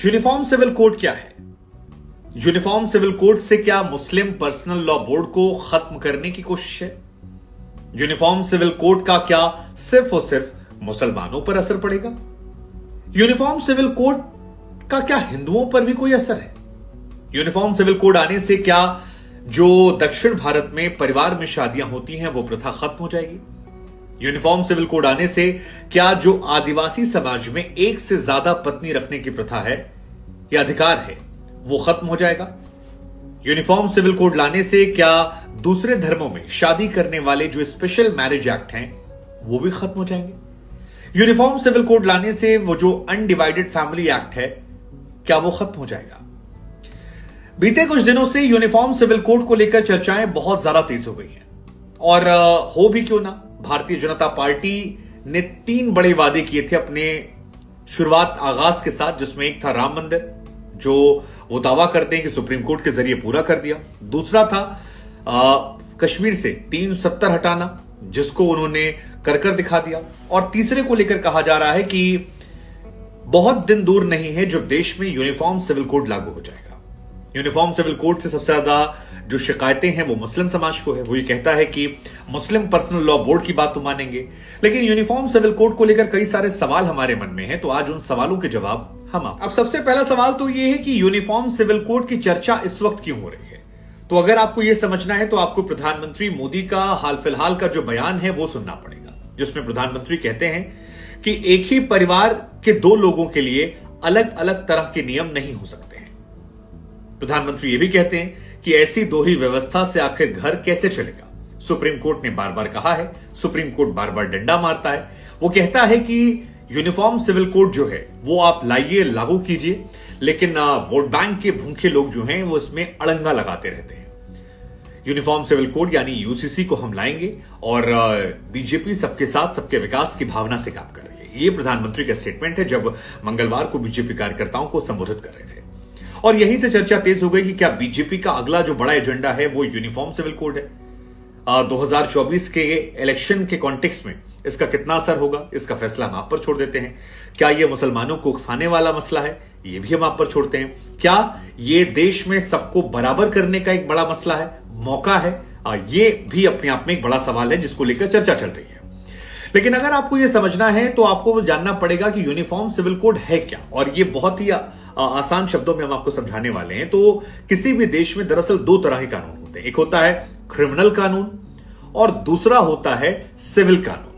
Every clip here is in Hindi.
यूनिफॉर्म सिविल कोड क्या है? यूनिफॉर्म सिविल कोड से क्या मुस्लिम पर्सनल लॉ बोर्ड को खत्म करने की कोशिश है? यूनिफॉर्म सिविल कोड का क्या सिर्फ और सिर्फ मुसलमानों पर असर पड़ेगा? यूनिफॉर्म सिविल कोड का क्या हिंदुओं पर भी कोई असर है? यूनिफॉर्म सिविल कोड आने से क्या जो दक्षिण भारत में परिवार में शादियां होती हैं वो प्रथा खत्म हो जाएगी? यूनिफॉर्म सिविल कोड आने से क्या जो आदिवासी समाज में एक से ज्यादा पत्नी रखने की प्रथा है या अधिकार है वो खत्म हो जाएगा? यूनिफॉर्म सिविल कोड लाने से क्या दूसरे धर्मों में शादी करने वाले जो स्पेशल मैरिज एक्ट हैं वो भी खत्म हो जाएंगे? यूनिफॉर्म सिविल कोड लाने से वो जो अनडिवाइडेड फैमिली एक्ट है क्या वो खत्म हो जाएगा? बीते कुछ दिनों से यूनिफॉर्म सिविल कोड को लेकर चर्चाएं बहुत ज्यादा तेज हो गई हैं और हो भी क्यों ना, भारतीय जनता पार्टी ने 3 बड़े वादे किए थे अपने शुरुआत आगाज के साथ, जिसमें एक था राम मंदिर जो वो दावा करते हैं कि सुप्रीम कोर्ट के जरिए पूरा कर दिया। दूसरा था कश्मीर से 370 हटाना जिसको उन्होंने कर दिखा दिया। और तीसरे को लेकर कहा जा रहा है कि बहुत दिन दूर नहीं है जब देश में यूनिफॉर्म सिविल कोड लागू हो जाएगा। यूनिफॉर्म सिविल कोड से सबसे ज्यादा जो शिकायतें हैं वो मुस्लिम समाज को है। वो ये कहता है कि मुस्लिम पर्सनल लॉ बोर्ड की बात तो मानेंगे, लेकिन यूनिफॉर्म सिविल कोड को लेकर कई सारे सवाल हमारे मन में हैं, तो आज उन सवालों के जवाब हम अब सबसे पहला सवाल तो ये है कि यूनिफॉर्म सिविल कोड की चर्चा इस वक्त क्यों हो रही है? तो अगर आपको यह समझना है तो आपको प्रधानमंत्री मोदी का हाल फिलहाल का जो बयान है वो सुनना पड़ेगा, जिसमें प्रधानमंत्री कहते हैं कि एक ही परिवार के 2 लोगों के लिए अलग अलग तरह के नियम नहीं हो सकते हैं। प्रधानमंत्री ये भी कहते हैं कि ऐसी दोहरी व्यवस्था से आखिर घर कैसे चलेगा? सुप्रीम कोर्ट ने बार बार कहा है, सुप्रीम कोर्ट बार बार डंडा मारता है। वो कहता है कि यूनिफॉर्म सिविल कोड जो है वो आप लाइए, लागू कीजिए, लेकिन वोट बैंक के भूखे लोग जो हैं वो इसमें अड़ंगा लगाते रहते हैं। यूनिफॉर्म सिविल कोड यानी यूसीसी को हम लाएंगे और बीजेपी सबके साथ सबके विकास की भावना से काम कर रही है। ये प्रधानमंत्री का स्टेटमेंट है जब मंगलवार को बीजेपी कार्यकर्ताओं को संबोधित कर रहे थे। और यहीं से चर्चा तेज हो गई कि क्या बीजेपी का अगला जो बड़ा एजेंडा है वो यूनिफॉर्म सिविल कोड है। 2024 के इलेक्शन के कॉन्टेक्स्ट में इसका कितना असर होगा, इसका फैसला हम आप पर छोड़ देते हैं। क्या यह मुसलमानों को उकसाने वाला मसला है, यह भी हम आप पर छोड़ते हैं। क्या यह देश में सबको बराबर करने का एक बड़ा मसला है, मौका है, यह भी अपने आप में एक बड़ा सवाल है जिसको लेकर चर्चा चल रही है। लेकिन अगर आपको यह समझना है तो आपको जानना पड़ेगा कि यूनिफॉर्म सिविल कोड है क्या, और यह बहुत ही आसान शब्दों में हम आपको समझाने वाले हैं। तो किसी भी देश में दरअसल 2 तरह के कानून होते हैं, एक होता है क्रिमिनल कानून और दूसरा होता है सिविल कानून।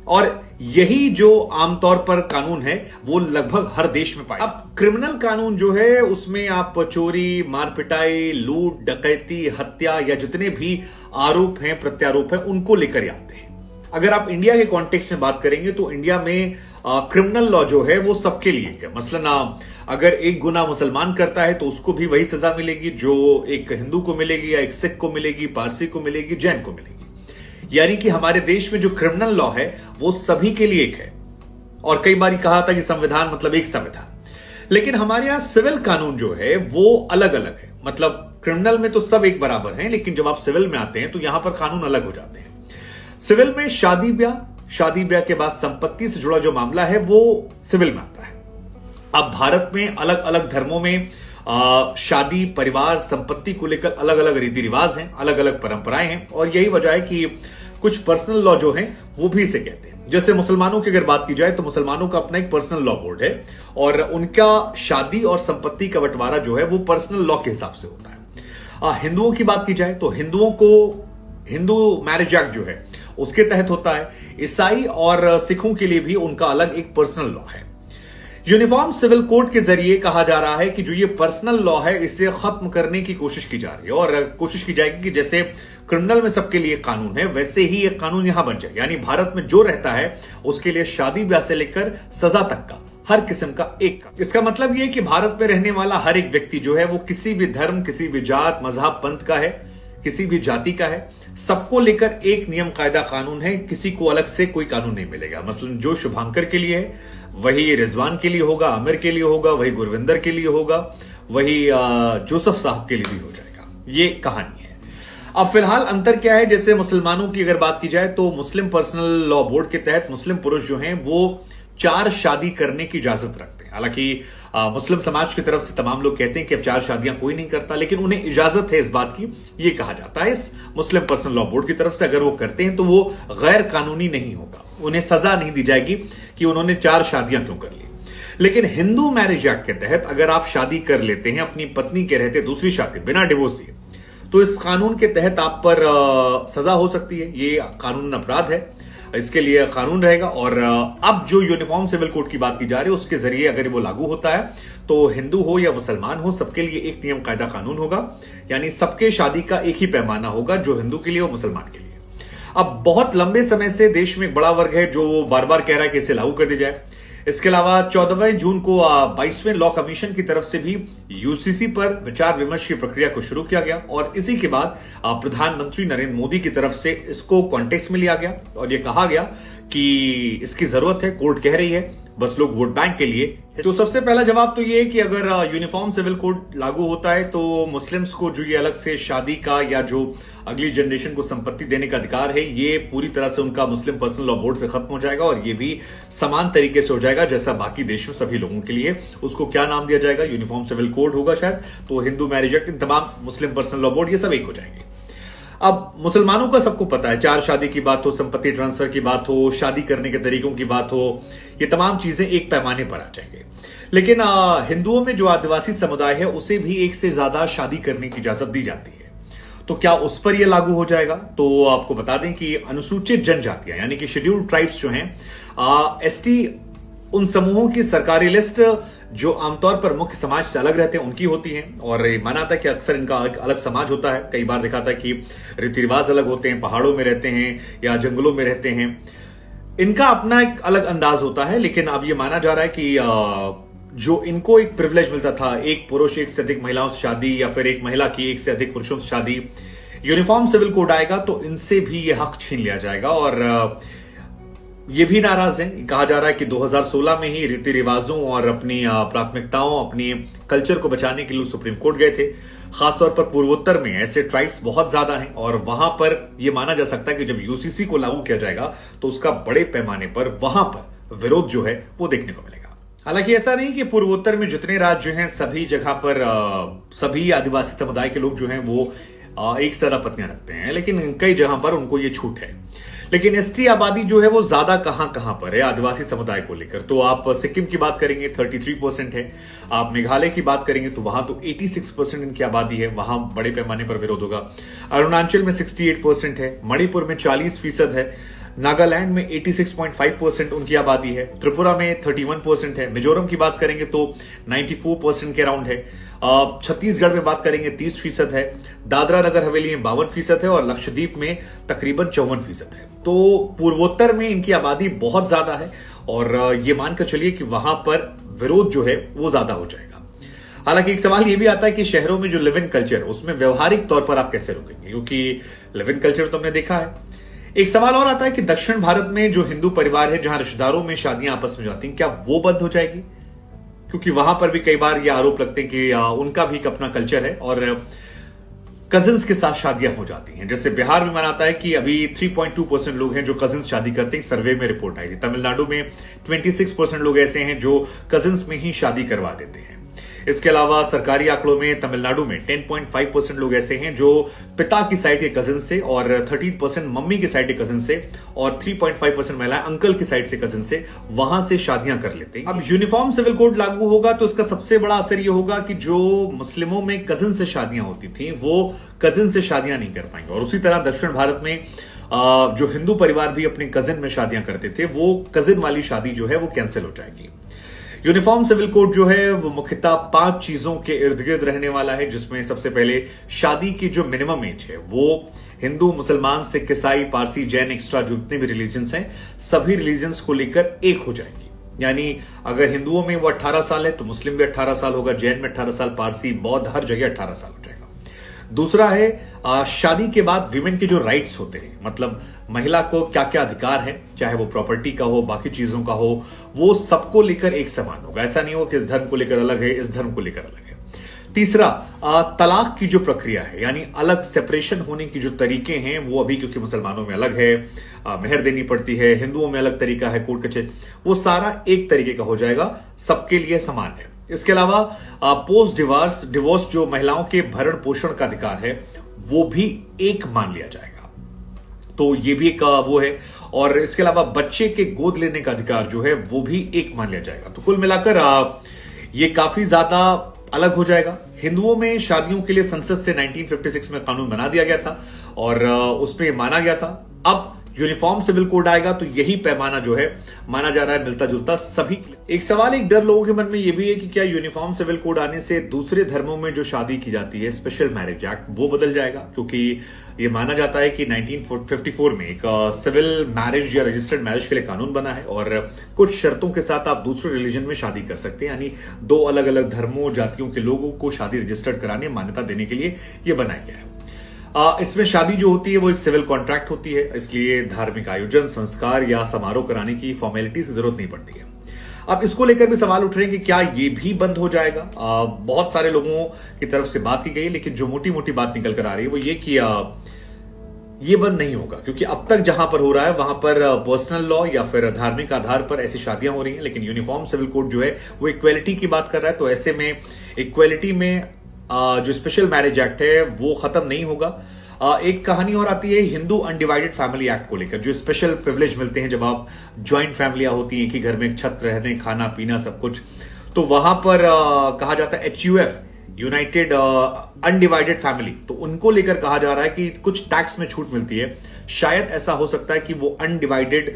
और यही जो आमतौर पर कानून है वो लगभग हर देश में पाए। अब क्रिमिनल कानून जो है उसमें आप चोरी, मारपिटाई, लूट, डकैती, हत्या या जितने भी आरोप हैं, प्रत्यारोप हैं, उनको लेकर आते हैं। अगर आप इंडिया के कॉन्टेक्स्ट में बात करेंगे तो इंडिया में क्रिमिनल लॉ जो है वो सबके लिए है। मसलन अगर एक गुनाह मुसलमान करता है तो उसको भी वही सजा मिलेगी जो एक हिंदू को मिलेगी या एक सिख को मिलेगी, पारसी को मिलेगी, जैन को मिलेगी। यानी कि हमारे देश में जो क्रिमिनल लॉ है वो सभी के लिए एक है। और कई बार कहा था कि संविधान मतलब एक संविधान, लेकिन हमारे यहां सिविल कानून जो है वो अलग अलग है। मतलब क्रिमिनल में तो सब एक बराबर हैं, लेकिन जब आप सिविल में आते हैं तो यहां पर कानून अलग हो जाते हैं। सिविल में शादी ब्याह के बाद संपत्ति से जुड़ा जो मामला है वो सिविल में आता है। अब भारत में अलग अलग धर्मों में शादी, परिवार, संपत्ति को लेकर अलग अलग रीति रिवाज हैं, अलग अलग परंपराएं हैं, और यही वजह है कि कुछ पर्सनल लॉ जो हैं वो भी इसे कहते हैं। जैसे मुसलमानों की अगर बात की जाए तो मुसलमानों का अपना एक पर्सनल लॉ बोर्ड है और उनका शादी और संपत्ति का बंटवारा जो है वो पर्सनल लॉ के हिसाब से होता है। हिंदुओं की बात की जाए तो हिंदुओं को हिंदू मैरिज एक्ट जो है उसके तहत होता है। ईसाई और सिखों के लिए भी उनका अलग एक पर्सनल लॉ है। यूनिफॉर्म सिविल कोड के जरिए कहा जा रहा है कि जो ये पर्सनल लॉ है इसे खत्म करने की कोशिश की जा रही है और कोशिश की जाएगी कि जैसे क्रिमिनल में सबके लिए कानून है वैसे ही एक कानून यहां बन जाए। यानी भारत में जो रहता है उसके लिए शादी ब्याह से लेकर सजा तक का हर किस्म का एक। इसका मतलब यह कि भारत में रहने वाला हर एक व्यक्ति जो है वो किसी भी धर्म, किसी भी जात, मजहब, पंथ का है, किसी भी जाति का है, सबको लेकर एक नियम कायदा कानून है। किसी को अलग से कोई कानून नहीं मिलेगा। मसलन जो शुभांकर के लिए है वही रिजवान के लिए होगा, आमिर के लिए होगा, वही गुरविंदर के लिए होगा, वही जोसेफ साहब के लिए भी हो जाएगा। ये कहानी है। अब फिलहाल अंतर क्या है, जैसे मुसलमानों की अगर बात की जाए तो मुस्लिम पर्सनल लॉ बोर्ड के तहत मुस्लिम पुरुष जो हैं वो 4 शादी करने की इजाजत रखते हैं। हालांकि मुस्लिम समाज की तरफ से तमाम लोग कहते हैं कि अब 4 शादियां कोई नहीं करता, लेकिन उन्हें इजाजत है इस बात की, ये कहा जाता है इस मुस्लिम पर्सनल लॉ बोर्ड की तरफ से। अगर वो करते हैं तो वो गैर कानूनी नहीं होगा, उन्हें सजा नहीं दी जाएगी कि उन्होंने 4 शादियां क्यों कर ली। लेकिन हिंदू मैरिज एक्ट के तहत अगर आप शादी कर लेते हैं अपनी पत्नी के रहते दूसरी शादी बिना डिवोर्स दिए, तो इस कानून के तहत आप पर सजा हो सकती है। ये कानून अपराध है, इसके लिए कानून रहेगा। और अब जो यूनिफॉर्म सिविल कोड की बात की जा रही है उसके जरिए अगर वो लागू होता है तो हिंदू हो या मुसलमान हो सबके लिए एक नियम कायदा कानून होगा, यानी सबके शादी का एक ही पैमाना होगा, जो हिंदू के लिए और मुसलमान के लिए। अब बहुत लंबे समय से देश में एक बड़ा वर्ग है जो बार बार कह रहा है कि इसे लागू कर दिया जाए। इसके अलावा 14 जून को 22वें लॉ कमीशन की तरफ से भी यूसीसी पर विचार विमर्श की प्रक्रिया को शुरू किया गया और इसी के बाद प्रधानमंत्री नरेंद्र मोदी की तरफ से इसको कॉन्टेक्स्ट में लिया गया और यह कहा गया कि इसकी जरूरत है, कोर्ट कह रही है, बस लोग वोट बैंक के लिए। तो सबसे पहला जवाब तो ये है कि अगर यूनिफॉर्म सिविल कोड लागू होता है तो मुस्लिम्स को जो ये अलग से शादी का या जो अगली जनरेशन को संपत्ति देने का अधिकार है, ये पूरी तरह से उनका मुस्लिम पर्सनल लॉ बोर्ड से खत्म हो जाएगा और ये भी समान तरीके से हो जाएगा जैसा बाकी देश में सभी लोगों के लिए। उसको क्या नाम दिया जाएगा, यूनिफॉर्म सिविल कोड होगा शायद, तो हिंदू मैरिज एक्ट, इन तमाम मुस्लिम पर्सनल लॉ बोर्ड ये सब एक हो जाएंगे। अब मुसलमानों का सबको पता है, 4 शादी की बात हो, संपत्ति ट्रांसफर की बात हो, शादी करने के तरीकों की बात हो, ये तमाम चीजें एक पैमाने पर आ जाएंगे। लेकिन हिंदुओं में जो आदिवासी समुदाय है उसे भी एक से ज्यादा शादी करने की इजाजत दी जाती है, तो क्या उस पर यह लागू हो जाएगा? तो आपको बता दें कि अनुसूचित जनजातियां यानी कि शेड्यूल्ड ट्राइब्स जो हैं, एसटी, उन समूहों की सरकारी लिस्ट जो आमतौर पर मुख्य समाज से अलग रहते हैं उनकी होती हैं और माना जाता है कि अक्सर इनका अलग समाज होता है। कई बार देखा था कि रीति रिवाज अलग होते हैं, पहाड़ों में रहते हैं या जंगलों में रहते हैं, इनका अपना एक अलग अंदाज होता है। लेकिन अब यह माना जा रहा है कि जो इनको एक प्रिविलेज मिलता था, एक पुरुष एक से अधिक महिलाओं से शादी या फिर एक महिला की एक से अधिक पुरुषों से शादी, यूनिफॉर्म सिविल कोड आएगा तो इनसे भी यह हक छीन लिया जाएगा। और ये भी नाराज है, कहा जा रहा है कि 2016 में ही रीति रिवाजों और अपनी प्राथमिकताओं, अपनी कल्चर को बचाने के लिए सुप्रीम कोर्ट गए थे। खासतौर पर पूर्वोत्तर में ऐसे ट्राइब्स बहुत ज्यादा हैं और वहां पर यह माना जा सकता है कि जब यूसीसी को लागू किया जाएगा तो उसका बड़े पैमाने पर वहां पर विरोध जो है वो देखने को मिलेगा। हालांकि ऐसा नहीं कि पूर्वोत्तर में जितने राज्य हैं सभी जगह पर सभी आदिवासी समुदाय के लोग जो हैं वो एक तरह पत्नियां रखते हैं, लेकिन कई जगह पर उनको ये छूट है। लेकिन एसटी आबादी जो है वो ज्यादा कहां पर है आदिवासी समुदाय को लेकर, तो आप सिक्किम की बात करेंगे 33% है, आप मेघालय की बात करेंगे तो वहां तो 86% इनकी आबादी है, वहां बड़े पैमाने पर विरोध होगा। अरुणाचल में 68% है, मणिपुर में 40% है, नागालैंड में 86.5% उनकी आबादी है, त्रिपुरा में 31% है, मिजोरम की बात करेंगे तो 94% के अराउंड है, छत्तीसगढ़ में बात करेंगे 30% है, दादरा नगर हवेली में 52% है और लक्षद्वीप में तकरीबन 54% है। तो पूर्वोत्तर में इनकी आबादी बहुत ज्यादा है और ये मानकर चलिए कि वहां पर विरोध जो है वो ज्यादा हो जाएगा। हालांकि एक सवाल ये भी आता है कि शहरों में जो लिव इन कल्चर उसमें व्यवहारिक तौर पर आप कैसे रोकेंगे, क्योंकि लिव इन कल्चर तो हमने देखा है। एक सवाल और आता है कि दक्षिण भारत में जो हिंदू परिवार है जहां रिश्तेदारों में शादियां आपस में जाती हैं, क्या वो बंद हो जाएगी? क्योंकि वहां पर भी कई बार ये आरोप लगते हैं कि उनका भी एक अपना कल्चर है और कजिन्स के साथ शादियां हो जाती हैं। जैसे बिहार में मनाता है कि अभी 3.2% लोग हैं जो कजिन्स शादी करते हैं, सर्वे में रिपोर्ट आई थी। तमिलनाडु में 26% लोग ऐसे हैं जो कजिन्स में ही शादी करवा देते हैं। इसके अलावा सरकारी आंकड़ों में तमिलनाडु में 10.5% लोग ऐसे हैं जो पिता की साइड के कजिन से और 13% मम्मी की साइड के कजिन से और 3.5% महिलाएं अंकल की साइड से कजिन से वहां से शादियां कर लेते हैं। अब यूनिफॉर्म सिविल कोड लागू होगा तो इसका सबसे बड़ा असर यह होगा कि जो मुस्लिमों में कजिन से शादियां होती थी वो कजिन से शादियां नहीं कर पाएंगे और उसी तरह दक्षिण भारत में जो हिंदू परिवार भी अपने कजिन में शादियां करते थे वो कजिन वाली शादी जो है वो कैंसिल हो जाएगी। यूनिफॉर्म सिविल कोड जो है वो मुख्यतः 5 चीजों के इर्द गिर्द रहने वाला है, जिसमें सबसे पहले शादी की जो मिनिमम एज है वो हिंदू, मुसलमान, सिख, ईसाई, पारसी, जैन, एक्स्ट्रा जो जितने भी रिलीजन्स हैं सभी रिलीजन्स को लेकर एक हो जाएगी। यानी अगर हिंदुओं में वो 18 साल है तो मुस्लिम भी 18 साल होगा, जैन में 18 साल, पारसी, बौद्ध हर जगह 18 साल हो जाएगा। दूसरा है शादी के बाद विमेन के जो राइट्स होते हैं, मतलब महिला को क्या क्या अधिकार है, चाहे वो प्रॉपर्टी का हो, बाकी चीजों का हो, वो सबको लेकर एक समान होगा। ऐसा नहीं हो कि इस धर्म को लेकर अलग है, इस धर्म को लेकर अलग है। तीसरा, तलाक की जो प्रक्रिया है, यानी अलग सेपरेशन होने की जो तरीके हैं वो अभी क्योंकि मुसलमानों में अलग है, मेहर देनी पड़ती है, हिंदुओं में अलग तरीका है, कोर्ट कचहरी, वो सारा एक तरीके का हो जाएगा, सबके लिए समान है। इसके अलावा पोस्ट डिवोर्स जो महिलाओं के भरण पोषण का अधिकार है वो भी एक मान लिया जाएगा, तो ये भी एक वो है। और इसके अलावा बच्चे के गोद लेने का अधिकार जो है वो भी एक मान लिया जाएगा। तो कुल मिलाकर ये काफी ज्यादा अलग हो जाएगा। हिंदुओं में शादियों के लिए संसद से 1956 में कानून बना दिया गया था और उसमें माना गया था। अब यूनिफॉर्म सिविल कोड आएगा तो यही पैमाना जो है माना जा रहा है मिलता जुलता सभी के लिए। एक सवाल, एक डर लोगों के मन में यह भी है कि क्या यूनिफॉर्म सिविल कोड आने से दूसरे धर्मों में जो शादी की जाती है, स्पेशल मैरिज एक्ट, वो बदल जाएगा? क्योंकि ये माना जाता है कि 1954 में एक सिविल मैरिज या रजिस्टर्ड मैरिज के लिए कानून बना है और कुछ शर्तों के साथ आप दूसरे रिलीजन में शादी कर सकते हैं, यानी दो अलग अलग धर्मों जातियों के लोगों को शादी रजिस्टर्ड कराने मान्यता देने के लिए यह बनाया गया है। इसमें शादी जो होती है वो एक सिविल कॉन्ट्रैक्ट होती है, इसलिए धार्मिक आयोजन, संस्कार या समारोह कराने की फॉर्मेलिटीज की जरूरत नहीं पड़ती है। अब इसको लेकर भी सवाल उठ रहे हैं कि क्या ये भी बंद हो जाएगा? बहुत सारे लोगों की तरफ से बात की गई है, लेकिन जो मोटी मोटी बात निकल कर आ रही है वो ये कि ये बंद नहीं होगा, क्योंकि अब तक जहां पर हो रहा है वहां पर पर्सनल लॉ या फिर धार्मिक आधार पर ऐसी शादियां हो रही हैं, लेकिन यूनिफॉर्म सिविल कोड जो है वो इक्वेलिटी की बात कर रहा है। तो ऐसे में इक्वेलिटी में जो स्पेशल मैरिज एक्ट है वो खत्म नहीं होगा। एक कहानी और आती है हिंदू अनडिवाइडेड फैमिली एक्ट को लेकर, जो स्पेशल प्रिविलेज मिलते हैं जब आप ज्वाइंट फैमिलियां होती हैं, एक ही घर में छत रहने, खाना पीना सब कुछ, तो वहां पर कहा जाता है HUF, यूनाइटेड अनडिवाइडेड फैमिली, तो उनको लेकर कहा जा रहा है कि कुछ टैक्स में छूट मिलती है। शायद ऐसा हो सकता है कि वो अनडिवाइडेड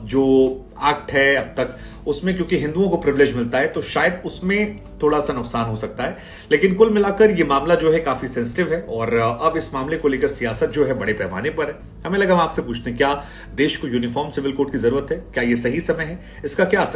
जो एक्ट है अब तक उसमें, क्योंकि हिंदुओं को प्रिविलेज मिलता है, तो शायद उसमें थोड़ा सा नुकसान हो सकता है। लेकिन कुल मिलाकर ये मामला जो है काफी सेंसिटिव है और अब इस मामले को लेकर सियासत जो है बड़े पैमाने पर है। हमें लगा हम आपसे पूछते हैं, क्या देश को यूनिफॉर्म सिविल कोड की जरूरत है? क्या ये सही समय है? इसका क्या असर